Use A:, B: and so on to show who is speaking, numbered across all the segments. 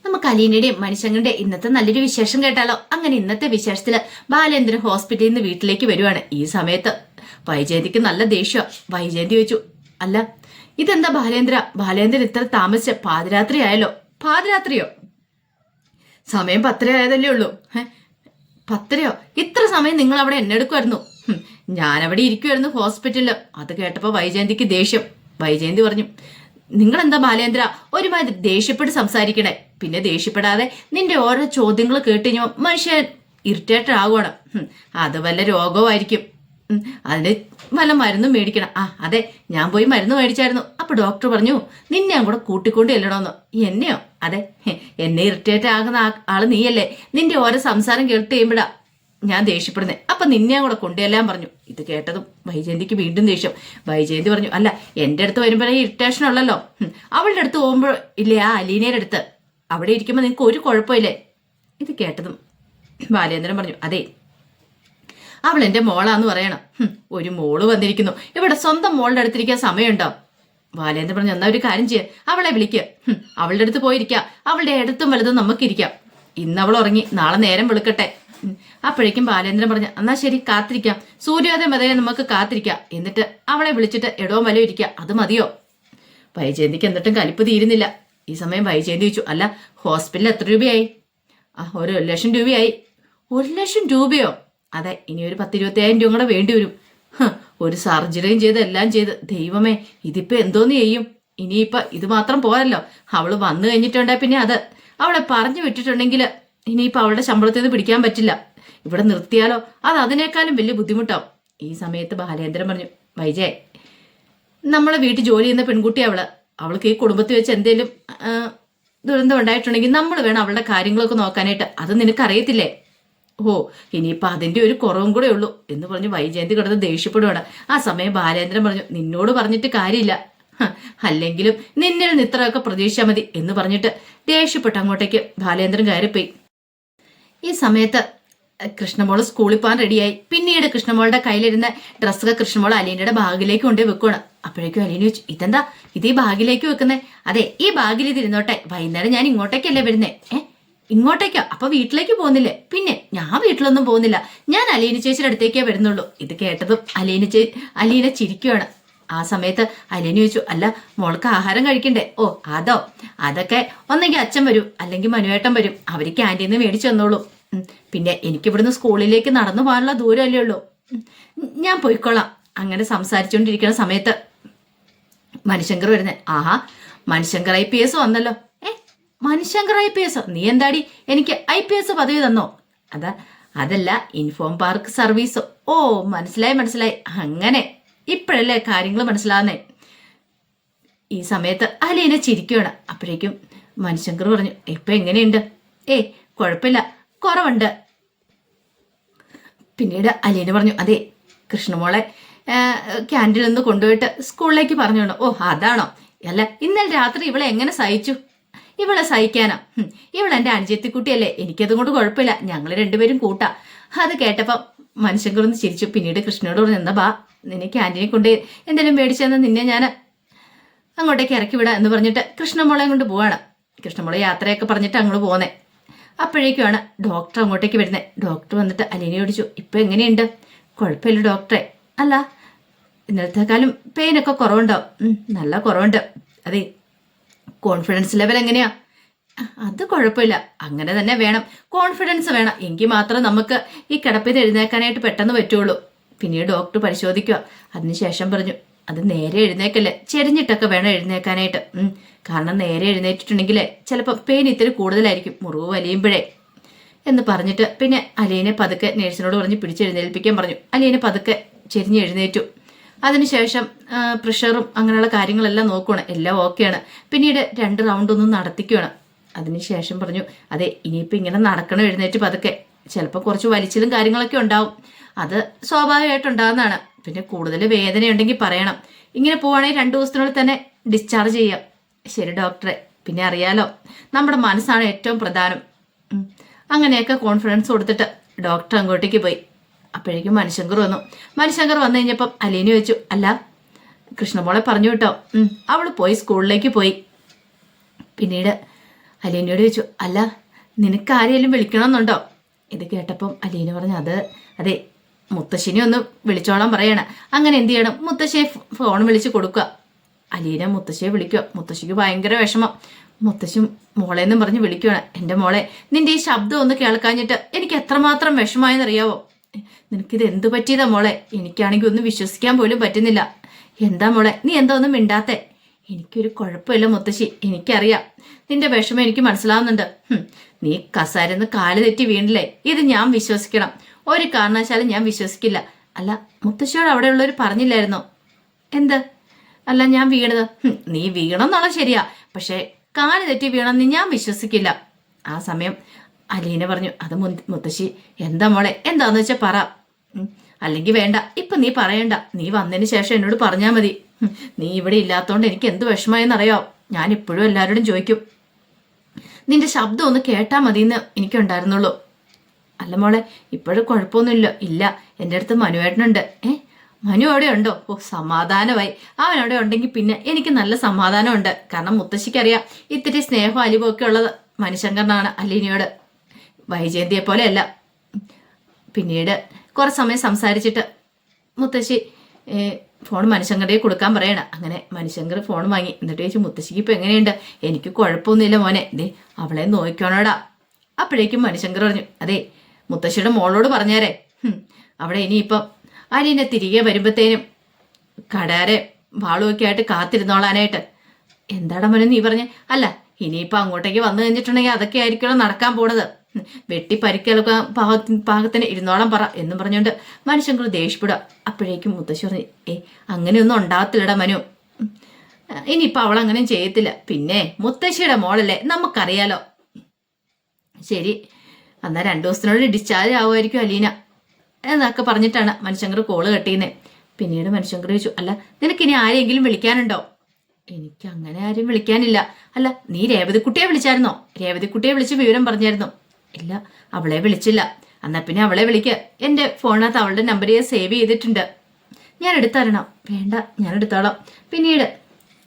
A: നമുക്ക് അലീനയുടെയും മനുഷ്യങ്ങളുടെ ഇന്നത്തെ നല്ലൊരു വിശേഷം കേട്ടാലോ? അങ്ങനെ ഇന്നത്തെ വിശേഷത്തില് ബാലേന്ദ്രൻ ഹോസ്പിറ്റലിൽ നിന്ന് വീട്ടിലേക്ക് വരുവാണ്. ഈ സമയത്ത് വൈജയന്തിക്ക് നല്ല ദേഷ്യം. വൈജയന്തി ചോദിച്ചു, അല്ല ഇതെന്താ ബാലേന്ദ്രൻ ഇത്ര താമസിച്ച? പാതിരാത്രി ആയല്ലോ. പാതിരാത്രിയോ? സമയം 10 ആയതല്ലേ ഉള്ളൂ. 10 ഇത്ര സമയം നിങ്ങൾ അവിടെ എന്നെടുക്കുമായിരുന്നു? ഞാനവിടെ ഇരിക്കുമായിരുന്നു ഹോസ്പിറ്റലില്. അത് കേട്ടപ്പോ വൈജയന്തിക്ക് ദേഷ്യം. വൈജയന്തി പറഞ്ഞു, നിങ്ങളെന്താ ബാലേന്ദ്ര ഒരുമാതിരി ദേഷ്യപ്പെട്ട് സംസാരിക്കണേ? പിന്നെ ദേഷ്യപ്പെടാതെ നിന്റെ ഓരോ ചോദ്യങ്ങൾ കേട്ട് കഴിഞ്ഞാൽ മനുഷ്യൻ ഇറിറ്റേറ്റഡ് ആവുകയാണ്. അത് വല്ല രോഗമായിരിക്കും. അതിന് വല്ല മരുന്നും മേടിക്കണം. അതെ, ഞാൻ പോയി മരുന്ന് മേടിച്ചായിരുന്നു. അപ്പൊ ഡോക്ടർ പറഞ്ഞു നിന്നെ ഞാൻ കൂടെ കൂട്ടിക്കൊണ്ട് ചെല്ലണമെന്ന്. എന്നെയോ? അതെ, എന്നെ ഇറിറ്റേറ്റ് ആകുന്ന ആള് നീയല്ലേ. നിന്റെ ഓരോ സംസാരം കേട്ട് കഴിയുമ്പോഴാ ഞാൻ ദേഷ്യപ്പെടുന്നേ. അപ്പൊ നിന്നെ കൂടെ കൊണ്ടുചെല്ലാൻ പറഞ്ഞു. ഇത് കേട്ടതും വൈജയന്തിക്ക് വീണ്ടും ദേഷ്യം. വൈജയന്തി പറഞ്ഞു, അല്ല എന്റെ അടുത്ത് വരുമ്പോഴേ ഇറിറ്റേഷൻ ഉള്ളല്ലോ. അവളുടെ അടുത്ത് പോകുമ്പോൾ ഇല്ലേ, ആ അലീനയുടെ അടുത്ത് അവിടെ ഇരിക്കുമ്പോൾ നിങ്ങൾക്ക് ഒരു കുഴപ്പമില്ലേ? ഇത് കേട്ടതും ബാലേന്ദ്രൻ പറഞ്ഞു, അതെ അവൾ എന്റെ മോളാന്ന് പറയണം. ഒരു മോള് വന്നിരിക്കുന്നു ഇവിടെ. സ്വന്തം മോളുടെ അടുത്തിരിക്കാൻ സമയമുണ്ടോ? ബാലേന്ദ്രൻ പറഞ്ഞു, എന്നാ ഒരു കാര്യം ചെയ്യ, അവളെ വിളിക്കുക. അവളുടെ അടുത്ത് പോയിരിക്കുക. അവളുടെ അടുത്തും വലുതും നമുക്കിരിക്കാം. ഇന്ന് അവൾ ഉറങ്ങി, നാളെ നേരം വെളുക്കട്ടെ. അപ്പോഴേക്കും ബാലേന്ദ്രൻ പറഞ്ഞു, എന്നാ ശരി, കാത്തിരിക്കാം. സൂര്യോദയം വരെ നമുക്ക് കാത്തിരിക്കാം. എന്നിട്ട് അവളെ വിളിച്ചിട്ട് ഇടവും വലവും ഇരിക്കുക. അത് മതിയോ? വൈജയന്തിക്ക് എന്നിട്ടും കലിപ്പ് തീരുന്നില്ല. ഈ സമയം വൈജയന്തി ചോദിച്ചു, അല്ല ഹോസ്പിറ്റലിൽ എത്ര രൂപയായി? 1,00,000 രൂപയായി. 1,00,000 രൂപയോ? അതെ, ഇനി ഒരു 10,000-25,000 രൂപ കൂടെ വേണ്ടി വരും. ഒരു സർജറിയും ചെയ്ത് എല്ലാം ചെയ്ത്. ദൈവമേ, ഇതിപ്പോ എന്തോന്ന് ചെയ്യും? ഇനിയിപ്പൊ ഇത് മാത്രം പോരല്ലോ, അവള് വന്നു കഴിഞ്ഞിട്ടുണ്ടെ പിന്നെ അത് അവളെ പറഞ്ഞു വിട്ടിട്ടുണ്ടെങ്കിൽ ഇനിയിപ്പൊ അവളുടെ ശമ്പളത്തിൽ നിന്ന് പിടിക്കാൻ പറ്റില്ല. ഇവിടെ നിർത്തിയാലോ അത് അതിനേക്കാളും വലിയ ബുദ്ധിമുട്ടാവും. ഈ സമയത്ത് ബാലേന്ദ്രൻ പറഞ്ഞു, വൈജയ് നമ്മളെ വീട്ടിൽ ജോലി ചെയ്യുന്ന പെൺകുട്ടി അവൾക്ക് ഈ കുടുംബത്തിൽ വെച്ച് എന്തേലും ദുരന്തം ഉണ്ടായിട്ടുണ്ടെങ്കിൽ നമ്മൾ വേണം അവളുടെ കാര്യങ്ങളൊക്കെ നോക്കാനായിട്ട്. അത് നിനക്കറിയത്തില്ലേ? ഇനിയിപ്പൊ അതിന്റെ ഒരു കുറവും കൂടെ ഉള്ളൂ എന്ന് പറഞ്ഞ് വൈജയന്തി കിടന്ന് ദേഷ്യപ്പെടുവാണ്. ആ സമയം ബാലേന്ദ്രൻ പറഞ്ഞു, നിന്നോട് പറഞ്ഞിട്ട് കാര്യമില്ല, അല്ലെങ്കിലും നിന്നിൽ നിന്ന് ഇത്രയൊക്കെ പ്രതീക്ഷിച്ചാൽ മതി എന്ന് പറഞ്ഞിട്ട് ദേഷ്യപ്പെട്ട് അങ്ങോട്ടേക്ക് ബാലേന്ദ്രൻ കയറിപ്പോയി. ഈ സമയത്ത് കൃഷ്ണമോള് സ്കൂളിൽ പോകാൻ റെഡിയായി. പിന്നീട് കൃഷ്ണമോളുടെ കയ്യിലിരുന്ന ഡ്രസ്സൊക്കെ കൃഷ്ണമോൾ അലീനയുടെ ബാഗിലേക്ക് കൊണ്ടുപോയി വെക്കുവാണ്. അപ്പോഴേക്കും അലീന ചോദിച്ചു, ഇതെന്താ ഇത് ഈ ബാഗിലേക്ക് വെക്കുന്നേ? അതെ, ഈ ബാഗിൽ ഇതിരുന്നോട്ടെ, വൈകുന്നേരം ഞാൻ ഇങ്ങോട്ടേക്കല്ലേ വരുന്നേ. ഇങ്ങോട്ടേക്കോ? അപ്പൊ വീട്ടിലേക്ക് പോകുന്നില്ലേ? പിന്നെ ഞാൻ വീട്ടിലൊന്നും പോകുന്നില്ല, ഞാൻ അലീന ചേച്ചിയുടെ അടുത്തേക്കേ വരുന്നുള്ളൂ. ഇത് കേട്ടതും അലീന ചിരിക്കുകയാണ്. ആ സമയത്ത് അലീന ചോദിച്ചു, അല്ല മോൾക്ക് ആഹാരം കഴിക്കണ്ടേ? അതൊക്കെ ഒന്നെങ്കിൽ അച്ഛൻ വരും, അല്ലെങ്കിൽ മനുവേട്ടൻ വരും. അവര് ക്യാൻറ്റീനിൽ നിന്ന് മേടിച്ചു തന്നോളൂ. പിന്നെ എനിക്കിവിടുന്ന് സ്കൂളിലേക്ക് നടന്നു പോകാനുള്ള ദൂരമല്ലേ ഉള്ളൂ, ഞാൻ പോയിക്കോളാം. അങ്ങനെ സംസാരിച്ചുകൊണ്ടിരിക്കുന്ന സമയത്ത് മണിശങ്കർ വരുന്നേ. മണിശങ്കർ IPS വന്നല്ലോ. മണിശങ്കർ IPS? നീ എന്താടി എനിക്ക് IPS പദവി തന്നോ? അതല്ല, ഇൻഫോം പാർക്ക് സർവീസ്. മനസ്സിലായി. അങ്ങനെ ഇപ്പോഴല്ലേ കാര്യങ്ങൾ മനസ്സിലാവുന്നേ. ഈ സമയത്ത് അലീന ചിരിക്കുകയാണ്. അപ്പോഴേക്കും മണിശങ്കർ പറഞ്ഞു, ഇപ്പൊ എങ്ങനെയുണ്ട്? കുഴപ്പമില്ല, കുറവുണ്ട്. പിന്നീട് അലീന പറഞ്ഞു, അതെ കൃഷ്ണമോളെ ക്യാൻറ്റീനിൽ നിന്ന് കൊണ്ടുപോയിട്ട് സ്കൂളിലേക്ക് പറഞ്ഞോണോ? അതാണോ? അല്ല ഇന്നലെ രാത്രി ഇവളെ എങ്ങനെ സഹിച്ചു? ഇവളെ സഹിക്കാനോ? ഇവളെന്റെ അനുജത്തിക്കുട്ടിയല്ലേ, എനിക്കതും കൊണ്ട് കുഴപ്പമില്ല, ഞങ്ങൾ രണ്ടുപേരും കൂട്ടാ. അത് കേട്ടപ്പം മനുഷ്യങ്കർ ഒന്ന് ചിരിച്ചു. പിന്നീട് കൃഷ്ണനോട് പറഞ്ഞു, എന്താ ബാ, നിന്നെ ക്യാൻറ്റീനിൽ കൊണ്ട് എന്തെങ്കിലും മേടിച്ചെന്ന് നിന്നെ ഞാൻ അങ്ങോട്ടേക്ക് ഇറക്കി വിടാം എന്ന് പറഞ്ഞിട്ട് കൃഷ്ണമോളെ കൊണ്ട് പോവാണ്. കൃഷ്ണമോളെ യാത്രയൊക്കെ പറഞ്ഞിട്ട് അങ്ങോട്ട് പോന്നേ. അപ്പോഴേക്കുമാണ് ഡോക്ടർ അങ്ങോട്ടേക്ക് വരുന്നത്. ഡോക്ടർ വന്നിട്ട് അലീനയെ ചോദിച്ചു, ഇപ്പൊ എങ്ങനെയുണ്ട്? കുഴപ്പമില്ല ഡോക്ടറെ. അല്ല ഇന്നലത്തെക്കാളും പെയിനൊക്കെ കുറവുണ്ടാവും? നല്ല കുറവുണ്ട്. അതെ, കോൺഫിഡൻസ് ലെവൽ എങ്ങനെയാ? അത് കുഴപ്പമില്ല, അങ്ങനെ തന്നെ വേണം, കോൺഫിഡൻസ് വേണം, എങ്കിൽ മാത്രം നമുക്ക് ഈ കിടപ്പിൽ എഴുന്നേക്കാനായിട്ട് പെട്ടെന്ന് പറ്റുള്ളൂ. പിന്നീട് ഡോക്ടർ പരിശോധിക്കുക. അതിനുശേഷം പറഞ്ഞു, അത് നേരെ എഴുന്നേക്കല്ലേ, ചെരിഞ്ഞിട്ടൊക്കെ വേണം എഴുന്നേക്കാനായിട്ട്. കാരണം നേരെ എഴുന്നേറ്റിട്ടുണ്ടെങ്കിൽ ചിലപ്പോൾ പെയിൻ ഇത്തിരി കൂടുതലായിരിക്കും, മുറിവ് വലിയുമ്പോഴേ എന്ന് പറഞ്ഞിട്ട് പിന്നെ അലീനെ പതുക്കെ നേഴ്സിനോട് പറഞ്ഞ് പിടിച്ചെഴുന്നേൽപ്പിക്കാൻ പറഞ്ഞു. അലീനെ പതുക്കെ ചെരിഞ്ഞ് എഴുന്നേറ്റു. അതിനുശേഷം പ്രഷറും അങ്ങനെയുള്ള കാര്യങ്ങളെല്ലാം നോക്കുകയാണ്. എല്ലാം ഓക്കെയാണ്. പിന്നീട് 2 റൗണ്ട് ഒന്നും നടത്തിക്കുകയാണ്. അതിനുശേഷം പറഞ്ഞു, അതെ ഇനിയിപ്പോൾ ഇങ്ങനെ നടക്കണം എഴുന്നേറ്റ് പതുക്കെ. ചിലപ്പോൾ കുറച്ച് വലിച്ചിലും കാര്യങ്ങളൊക്കെ ഉണ്ടാവും, അത് സ്വാഭാവികമായിട്ടുണ്ടാകുന്നതാണ്. പിന്നെ കൂടുതൽ വേദനയുണ്ടെങ്കിൽ പറയണം. ഇങ്ങനെ പോവുകയാണെങ്കിൽ 2 ദിവസത്തിനുള്ളിൽ തന്നെ ഡിസ്ചാർജ് ചെയ്യാം. ശരി ഡോക്ടറെ. പിന്നെ അറിയാലോ, നമ്മുടെ മനസ്സാണ് ഏറ്റവും പ്രധാനം. അങ്ങനെയൊക്കെ കോൺഫിഡൻസ് കൊടുത്തിട്ട് ഡോക്ടർ അങ്ങോട്ടേക്ക് പോയി. അപ്പോഴേക്കും മണിശങ്കർ വന്നു. മണിശങ്കർ വന്നു കഴിഞ്ഞപ്പം അലീന ചോദിച്ചു, അല്ല കൃഷ്ണമോളെ പറഞ്ഞു കേട്ടോ? അവള് പോയി, സ്കൂളിലേക്ക് പോയി. പിന്നീട് അലീനയോട് ചോദിച്ചു, അല്ല നിനക്ക് ആരെയും വിളിക്കണമെന്നുണ്ടോ? ഇത് കേട്ടപ്പം അലീന പറഞ്ഞു, അതെ മുത്തശ്ശിനെ ഒന്ന് വിളിച്ചോളാൻ പറയണ. അങ്ങനെ എന്ത് ചെയ്യണം? മുത്തശ്ശിയെ ഫോൺ വിളിച്ച് കൊടുക്കുക. അലീന മുത്തശ്ശിയെ വിളിക്കുക. മുത്തശ്ശിക്ക് ഭയങ്കര വിഷമം. മുത്തശ്ശി മോളെന്നും പറഞ്ഞ് വിളിക്കുകയാണ്. എൻ്റെ മോളെ, നിന്റെ ഈ ശബ്ദം ഒന്ന് കേൾക്കാഞ്ഞിട്ട് എനിക്ക് എത്രമാത്രം വിഷമായെന്നറിയാവോ? നിനക്കിത് എന്തു പറ്റിയതാ മോളെ? എനിക്കാണെങ്കിൽ ഒന്നും വിശ്വസിക്കാൻ പോലും പറ്റുന്നില്ല. എന്താ മോളെ, നീ എന്താ ഒന്നും മിണ്ടാത്തെ? എനിക്കൊരു കുഴപ്പമില്ല മുത്തശ്ശി, എനിക്കറിയാം നിന്റെ വിഷമം എനിക്ക് മനസ്സിലാവുന്നുണ്ട്. നീ കസാരെന്ന് കാല് തെറ്റി വീണില്ലേ, ഇത് ഞാൻ വിശ്വസിക്കണം? ഒരു കാരണവശാലും ഞാൻ വിശ്വസിക്കില്ല. അല്ല മുത്തശ്ശിയോട് അവിടെയുള്ളവർ പറഞ്ഞില്ലായിരുന്നോ? എന്ത്? അല്ല ഞാൻ വീണത്. നീ വീണെന്നുള്ള ശരിയാ, പക്ഷെ കാല് തെറ്റി വീണെന്ന് ഞാൻ വിശ്വസിക്കില്ല. ആ സമയം അലീന പറഞ്ഞു, അത് മുത്തശ്ശി എന്താ മോളെ, എന്താന്ന് വെച്ചാൽ പറ. അല്ലെങ്കിൽ വേണ്ട, ഇപ്പൊ നീ പറയണ്ട. നീ വന്നതിന് ശേഷം എന്നോട് പറഞ്ഞാൽ മതി. നീ ഇവിടെ ഇല്ലാത്തോണ്ട് എനിക്ക് എന്ത് വിഷമമായെന്നറിയോ? ഞാൻ ഇപ്പോഴും എല്ലാവരോടും ചോദിക്കും, നിന്റെ ശബ്ദം ഒന്ന് കേട്ടാ മതിയെന്ന് എനിക്കുണ്ടായിരുന്നുള്ളൂ. അല്ല മോളെ, ഇപ്പോഴും കുഴപ്പമൊന്നുമില്ല. ഇല്ല, എൻ്റെ അടുത്ത് മനുവേട്ടനുണ്ട്. മനു അവിടെ ഉണ്ടോ? ഓ സമാധാനമായി. അവൻ അവിടെ ഉണ്ടെങ്കിൽ പിന്നെ എനിക്ക് നല്ല സമാധാനമുണ്ട്. കാരണം മുത്തശ്ശിക്കറിയാം ഇത്തിരി സ്നേഹവും അലിവും ഒക്കെ ഉള്ളത് മനുശങ്കരനാണ് അലീനയോട്, വൈജയന്തിയെ പോലെയല്ല. പിന്നീട് കുറെ സമയം സംസാരിച്ചിട്ട് മുത്തശ്ശി ഫോൺ മനുശങ്കറിയെ കൊടുക്കാൻ പറയണം. അങ്ങനെ മനുശങ്കർ ഫോൺ വാങ്ങി. എന്നിട്ട് ചോദിച്ചു, മുത്തശ്ശിക്ക് ഇപ്പം എങ്ങനെയുണ്ട്? എനിക്ക് കുഴപ്പമൊന്നുമില്ല മോനെ, ദേ അവളെ നോക്കിക്കോണോടാ. അപ്പോഴേക്കും മനുശങ്കർ പറഞ്ഞു, അതെ മുത്തശ്ശിയുടെ മോളോട് പറഞ്ഞേരെ, അവിടെ ഇനിയിപ്പം അലീനെ തിരികെ വരുമ്പോഴത്തേനും കടാരെ വാളുമൊക്കെ ആയിട്ട് കാത്തിരുന്നോളാനായിട്ട്. എന്താടാ മോനെ നീ പറഞ്ഞേ? അല്ല ഇനിയിപ്പോൾ അങ്ങോട്ടേക്ക് വന്നു കഴിഞ്ഞിട്ടുണ്ടെങ്കിൽ അതൊക്കെ ആയിരിക്കണം നടക്കാൻ പോണത്. വെട്ടി പരിക്കേൽക്കാൻ പാകത്തിന് ഇരുന്നോളം പറ എന്നും പറഞ്ഞുകൊണ്ട് മനുശങ്കർ ദേഷ്യപ്പെടുക. അപ്പോഴേക്കും മുത്തശ്ശി പറഞ്ഞു, അങ്ങനെയൊന്നും ഉണ്ടാകത്തില്ലടാ മനു, ഇനിയിപ്പോൾ അവൾ അങ്ങനെയും ചെയ്യത്തില്ല. പിന്നെ മുത്തശ്ശിയുടെ മോളല്ലേ, നമുക്കറിയാലോ. ശരി, എന്നാൽ 2 ദിവസത്തിനോട് ഡിസ്ചാർജ് ആവുമായിരിക്കും അലീന എന്നൊക്കെ പറഞ്ഞിട്ടാണ് മനുശങ്കർ കോള് കെട്ടിയുന്നത്. പിന്നീട് മനുശങ്കർ ചോദിച്ചു, അല്ല നിനക്കിനി ആരെങ്കിലും വിളിക്കാനുണ്ടോ? എനിക്ക് അങ്ങനെ ആരും വിളിക്കാനില്ല. അല്ല നീ രേവതിക്കുട്ടിയെ വിളിച്ചായിരുന്നോ? രേവതിക്കുട്ടിയെ വിളിച്ച് വിവരം പറഞ്ഞായിരുന്നോ? ഇല്ല, അവളെ വിളിച്ചില്ല. എന്നാ പിന്നെ അവളെ വിളിക്ക്. എൻ്റെ ഫോണിനകത്ത് അവളുടെ നമ്പർ ഞാൻ സേവ് ചെയ്തിട്ടുണ്ട്. ഞാൻ എടുത്തരണം. വേണ്ട, ഞാൻ എടുത്തോളാം. പിന്നീട്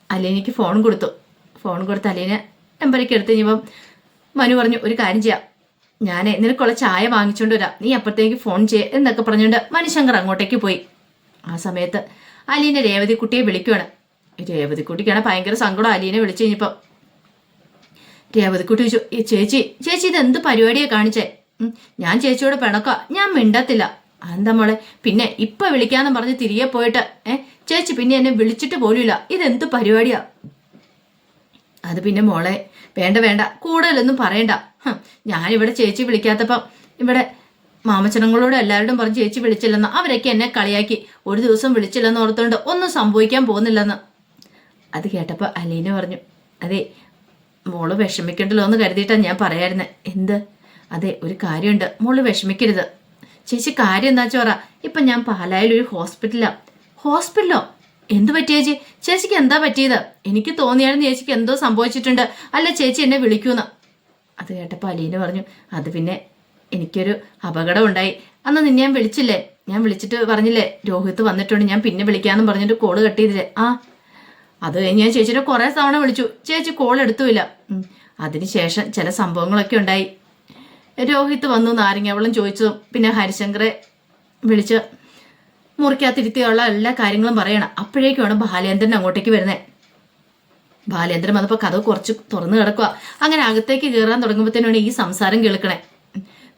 A: അലീനയ്ക്ക് ഫോൺ കൊടുത്തു. അലീന നമ്പറൊക്കെ എടുത്ത് കഴിഞ്ഞപ്പം മനു പറഞ്ഞു, ഒരു കാര്യം ചെയ്യാം, ഞാൻ നിനക്കുള്ള ചായ വാങ്ങിച്ചോണ്ട് വരാം, നീ അപ്പുറത്തേക്ക് ഫോൺ ചെയ്യ എന്നൊക്കെ പറഞ്ഞുകൊണ്ട് മനുശങ്കർ അങ്ങോട്ടേക്ക് പോയി. ആ സമയത്ത് അലീന രേവതിക്കുട്ടിയെ വിളിക്കുകയാണ്. രേവതിക്കുട്ടിക്കാണ് ഭയങ്കര സങ്കടം. അലീനെ വിളിച്ചു കഴിഞ്ഞപ്പം രേവതിക്കുട്ടി ചോദിച്ചു, ചേച്ചി ഇത് എന്ത് പരിപാടിയാണ് കാണിച്ചേ? ഞാൻ ചേച്ചിയോട് പിണക്ക, ഞാൻ മിണ്ടത്തില്ല. എന്താ മോളെ? പിന്നെ ഇപ്പൊ വിളിക്കാന്ന് പറഞ്ഞ് തിരികെ പോയിട്ട് ചേച്ചി പിന്നെ എന്നെ വിളിച്ചിട്ട് പോലുമില്ല. ഇതെന്ത് പരിപാടിയാ? അത് പിന്നെ മോളെ വേണ്ട കൂടുതലൊന്നും പറയണ്ട. ഞാനിവിടെ ചേച്ചി വിളിക്കാത്തപ്പം ഇവിടെ മാമച്ചനങ്ങളോട് എല്ലാവരോടും പറഞ്ഞ് ചേച്ചി വിളിച്ചില്ലെന്ന്. അവരൊക്കെ എന്നെ കളിയാക്കി. ഒരു ദിവസം വിളിച്ചില്ലെന്ന് ഓർത്തുകൊണ്ട് ഒന്നും സംഭവിക്കാൻ പോകുന്നില്ലെന്ന്. അത് കേട്ടപ്പോൾ അലീന പറഞ്ഞു, അതെ മോള് വിഷമിക്കണ്ടല്ലോ എന്ന് കരുതിയിട്ടാണ് ഞാൻ പറയായിരുന്നത്. എന്ത്? അതെ ഒരു കാര്യമുണ്ട്, മോള് വിഷമിക്കരുത്. ചേച്ചി കാര്യം എന്താ വെച്ചാൽ പറ. ഇപ്പം ഞാൻ പാലായിലൊരു ഹോസ്പിറ്റലാണ്. ഹോസ്പിറ്റലോ? എന്തു പറ്റിയ ചേച്ചി? ചേച്ചിക്ക് എന്താ പറ്റിയത്? എനിക്ക് തോന്നിയായിരുന്നു ചേച്ചിക്ക് എന്തോ സംഭവിച്ചിട്ടുണ്ട്. അല്ല ചേച്ചി എന്നെ വിളിക്കൂന്ന്. അത് കേട്ടപ്പോൾ അലീന പറഞ്ഞു, അത് പിന്നെ എനിക്കൊരു അപകടം ഉണ്ടായി. അന്ന് നിന്നെ ഞാൻ വിളിച്ചില്ലേ? ഞാൻ വിളിച്ചിട്ട് പറഞ്ഞില്ലേ രോഹിത്ത് വന്നിട്ടുണ്ട്, ഞാൻ പിന്നെ വിളിക്കാമെന്ന് പറഞ്ഞിട്ട് കോള് കട്ട് ചെയ്തില്ലേ? അത് കഴിഞ്ഞ് ഞാൻ ചേച്ചിനെ കുറേ തവണ വിളിച്ചു, ചേച്ചി കോൾ എടുത്തുമില്ല. അതിനുശേഷം ചില സംഭവങ്ങളൊക്കെ ഉണ്ടായി. രോഹിത്ത് വന്നു നാരങ്ങാവെള്ളം ചോദിച്ചതും പിന്നെ ഹരിശങ്കറെ വിളിച്ച് മുറിക്കകത്തിരുത്തിയുള്ള എല്ലാ കാര്യങ്ങളും പറയണം. അപ്പോഴേക്കുമാണ് ബാലേന്ദ്രൻ അങ്ങോട്ടേക്ക് വരുന്നത്. ബാലേന്ദ്രൻ വന്നപ്പോൾ കഥ കുറച്ച് തുറന്നു കിടക്കുക. അങ്ങനെ അകത്തേക്ക് കയറാൻ തുടങ്ങുമ്പോഴത്തേനാണ് ഈ സംസാരം കേൾക്കണേ.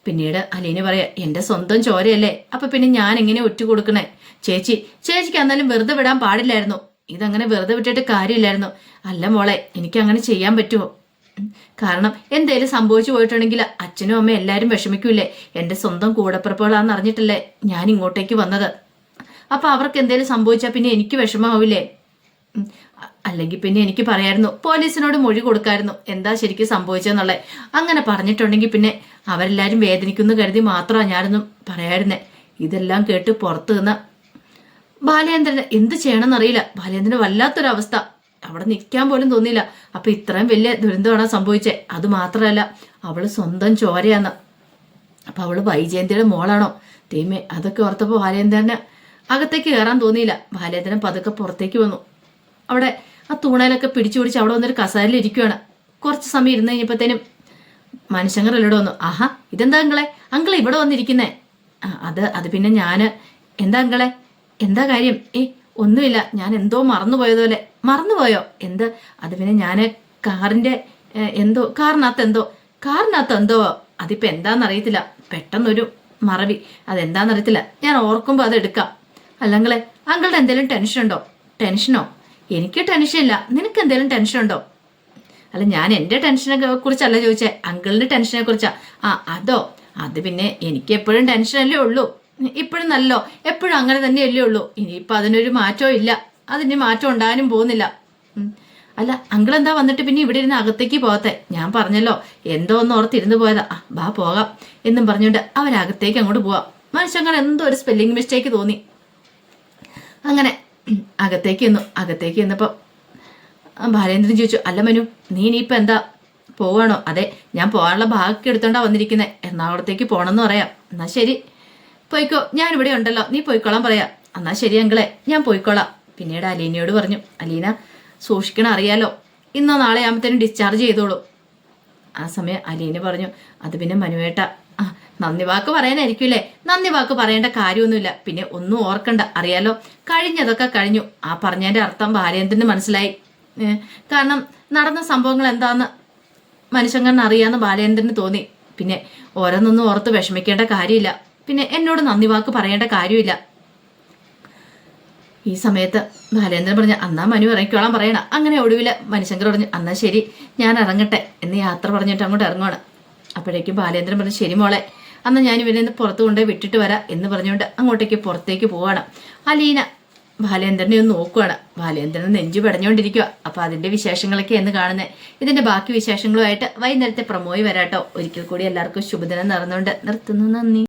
A: പിന്നീട് അലീന പറയാ, എൻ്റെ സ്വന്തം ചോരയല്ലേ, അപ്പൊ പിന്നെ ഞാൻ എങ്ങനെ ഒറ്റ കൊടുക്കണേ? ചേച്ചിക്ക് എന്നാലും വെറുതെ വിടാൻ പാടില്ലായിരുന്നു. ഇതങ്ങനെ വെറുതെ വിട്ടിട്ട് കാര്യമില്ലായിരുന്നു. അല്ല മോളെ, എനിക്ക് അങ്ങനെ ചെയ്യാൻ പറ്റുമോ? കാരണം എന്തേലും സംഭവിച്ചു പോയിട്ടുണ്ടെങ്കിൽ അച്ഛനും അമ്മയും എല്ലാവരും വിഷമിക്കൂലേ? എൻ്റെ സ്വന്തം കൂടപ്പിറപ്പുകളാന്ന് അറിഞ്ഞിട്ടല്ലേ ഞാൻ ഇങ്ങോട്ടേക്ക് വന്നത്. അപ്പൊ അവർക്ക് എന്തേലും സംഭവിച്ചാൽ പിന്നെ എനിക്ക് വിഷമാവില്ലേ? അല്ലെങ്കിൽ പിന്നെ എനിക്ക് പറയായിരുന്നു, പോലീസിനോട് മൊഴി കൊടുക്കായിരുന്നു എന്താ ശരിക്കും സംഭവിച്ചെന്നുള്ളത്. അങ്ങനെ പറഞ്ഞിട്ടുണ്ടെങ്കിൽ പിന്നെ അവരെല്ലാരും വേദനിക്കുന്നു കരുതി മാത്രമാണ് ഞാനൊന്നും പറയായിരുന്നേ. ഇതെല്ലാം കേട്ട് പുറത്തു നിന്ന് ബാലേന്ദ്രന് എന്ത് ചെയ്യണമെന്നറിയില്ല. ബാലേന്ദ്രന് വല്ലാത്തൊരവസ്ഥ, അവിടെ നിൽക്കാൻ പോലും തോന്നിയില്ല. അപ്പൊ ഇത്രയും വലിയ ദുരന്തമാണ് സംഭവിച്ചേ. അത് മാത്രമല്ല അവള് സ്വന്തം ചോരയാന്ന്. അപ്പൊ അവള് വൈജയന്തിയുടെ മോളാണോ? ദൈവമേ, അതൊക്കെ ഓർത്തപ്പോൾ ബാലേന്ദ്രന് അകത്തേക്ക് കയറാൻ തോന്നിയില്ല. ബാലേന്ദ്രൻ പതുക്കെ പുറത്തേക്ക് വന്നു. അവിടെ ആ തൂണയിലൊക്കെ പിടിച്ചു അവിടെ വന്നൊരു കസേരയിൽ ഇരിക്കുകയാണ്. കുറച്ച് സമയം ഇരുന്ന് കഴിഞ്ഞപ്പോഴത്തേനും മനുഷ്യങ്ങൾ ഇവിടെ വന്നു. ആഹാ, ഇതെന്താ അങ്കിളെ, അങ്കിൾ ഇവിടെ വന്നിരിക്കുന്നേ? അത് പിന്നെ ഞാന്. എന്താ അങ്കിളെ, എന്താ കാര്യം? ഒന്നുമില്ല, ഞാൻ എന്തോ മറന്നുപോയതുപോലെ. മറന്നുപോയോ? എന്ത്? അത് പിന്നെ ഞാൻ കാറിന്റെ കാറിനകത്ത് എന്തോ അതിപ്പോ എന്താണെന്നറിയത്തില്ല, പെട്ടെന്നൊരു മറവി, അതെന്താണെന്നറിയത്തില്ല, ഞാൻ ഓർക്കുമ്പോൾ അത് എടുക്കാം. അല്ലെങ്കിലേ അങ്കിളുടെ എന്തെങ്കിലും ടെൻഷൻ ഉണ്ടോ? ടെൻഷനോ? എനിക്ക് ടെൻഷൻ ഇല്ല, നിനക്ക് എന്തെങ്കിലും ടെൻഷൻ ഉണ്ടോ? അല്ല, ഞാൻ എൻ്റെ ടെൻഷനെ കുറിച്ചല്ല ചോദിച്ചേ, അങ്കിളിന്റെ ടെൻഷനെ കുറിച്ചാ. അതോ? അത് പിന്നെ എനിക്ക് എപ്പോഴും ടെൻഷനല്ലേ ഉള്ളൂ, ഇപ്പോഴും നല്ലോ, എപ്പോഴും അങ്ങനെ തന്നെയല്ലേ ഉള്ളൂ. ഇനിയിപ്പോൾ അതിനൊരു മാറ്റവും ഇല്ല, അതിന് മാറ്റം ഉണ്ടാകാനും പോകുന്നില്ല. അല്ല, അങ്കിൾ എന്താ വന്നിട്ട് പിന്നെ ഇവിടെ ഇരുന്ന് അകത്തേക്ക് പോകത്തെ? ഞാൻ പറഞ്ഞല്ലോ, എന്തോ ഒന്ന് ഓർത്തിരുന്ന് പോയതാ. ബാ പോകാം എന്നും പറഞ്ഞുകൊണ്ട് അവരകത്തേക്ക് അങ്ങോട്ട് പോവാം. മനുഷ്യങ്ങൾ എന്തോ ഒരു സ്പെല്ലിംഗ് മിസ്റ്റേക്ക് തോന്നി. അങ്ങനെ അകത്തേക്ക് ചെന്നപ്പോൾ ബാലേന്ദ്രൻ ചോദിച്ചു, അല്ല മനു, നീ ഇനിയിപ്പോൾ എന്താ പോവാണോ? അതെ, ഞാൻ പോകാനുള്ള ഭാഗമൊക്കെ എടുത്തോണ്ടാ വന്നിരിക്കുന്നത്, എറണാകുളത്തേക്ക് പോകണമെന്ന് പറയാം. എന്നാ ശരി, പോയിക്കോ, ഞാനിവിടെ ഉണ്ടല്ലോ, നീ പോയിക്കോളാൻ പറയാം. എന്നാ ശരി അങ്കിളെ, ഞാൻ പോയിക്കോളാം. പിന്നീട് അലീനയോട് പറഞ്ഞു, അലീന സൂക്ഷിക്കണം, അറിയാലോ, ഇന്നോ നാളെ ആകുമ്പോഴത്തേനും ഡിസ്ചാർജ് ചെയ്തോളൂ. ആ സമയം അലീന പറഞ്ഞു, അത് പിന്നെ മനുവേട്ട, നന്ദി വാക്ക് പറയാനായിരിക്കൂലേ? നന്ദി വാക്ക് പറയേണ്ട കാര്യമൊന്നുമില്ല, പിന്നെ ഒന്നും ഓർക്കണ്ട, അറിയാലോ, കഴിഞ്ഞതൊക്കെ കഴിഞ്ഞു. ആ പറഞ്ഞതിൻ്റെ അർത്ഥം ബാലേന്ദ്രന് മനസ്സിലായി. കാരണം നടന്ന സംഭവങ്ങൾ എന്താന്ന് മനുഷ്യങ്ങനെ അറിയാമെന്ന് ബാലേന്ദ്രന് തോന്നി. പിന്നെ ഓരോന്നൊന്നും ഓർത്ത് വിഷമിക്കേണ്ട കാര്യമില്ല, പിന്നെ എന്നോട് നന്ദി വാക്ക് പറയേണ്ട കാര്യമില്ല. ഈ സമയത്ത് ബാലേന്ദ്രൻ പറഞ്ഞു, അന്നാ മനു ഇറങ്ങിക്കോളാൻ പറയണം. അങ്ങനെ ഒടുവിൽ മനുശങ്കർ പറഞ്ഞു, എന്നാ ശരി, ഞാൻ ഇറങ്ങട്ടെ എന്ന് യാത്ര പറഞ്ഞിട്ട് അങ്ങോട്ട് ഇറങ്ങുവാണ്. അപ്പോഴേക്കും ബാലേന്ദ്രൻ പറഞ്ഞു, ശരി മോളെ, അന്ന് ഞാൻ ഇവരെ നിന്ന് പുറത്തു കൊണ്ടുപോയി വിട്ടിട്ട് വരാം എന്ന് പറഞ്ഞുകൊണ്ട് അങ്ങോട്ടേക്ക് പുറത്തേക്ക് പോവാണ്. അലീന ബാലേന്ദ്രനെ ഒന്ന് നോക്കുവാണ്. ബാലേന്ദ്രൻ നെഞ്ചു പടഞ്ഞുകൊണ്ടിരിക്കുക. അപ്പൊ അതിന്റെ വിശേഷങ്ങളൊക്കെ എന്ന് കാണുന്നത്. ഇതിന്റെ ബാക്കി വിശേഷങ്ങളുമായിട്ട് വൈകുന്നേരത്തെ പ്രമോയി വരാട്ടോ. ഒരിക്കൽ കൂടി എല്ലാവർക്കും ശുഭദിനം നടന്നുകൊണ്ട് നിർത്തുന്നു. നന്ദി.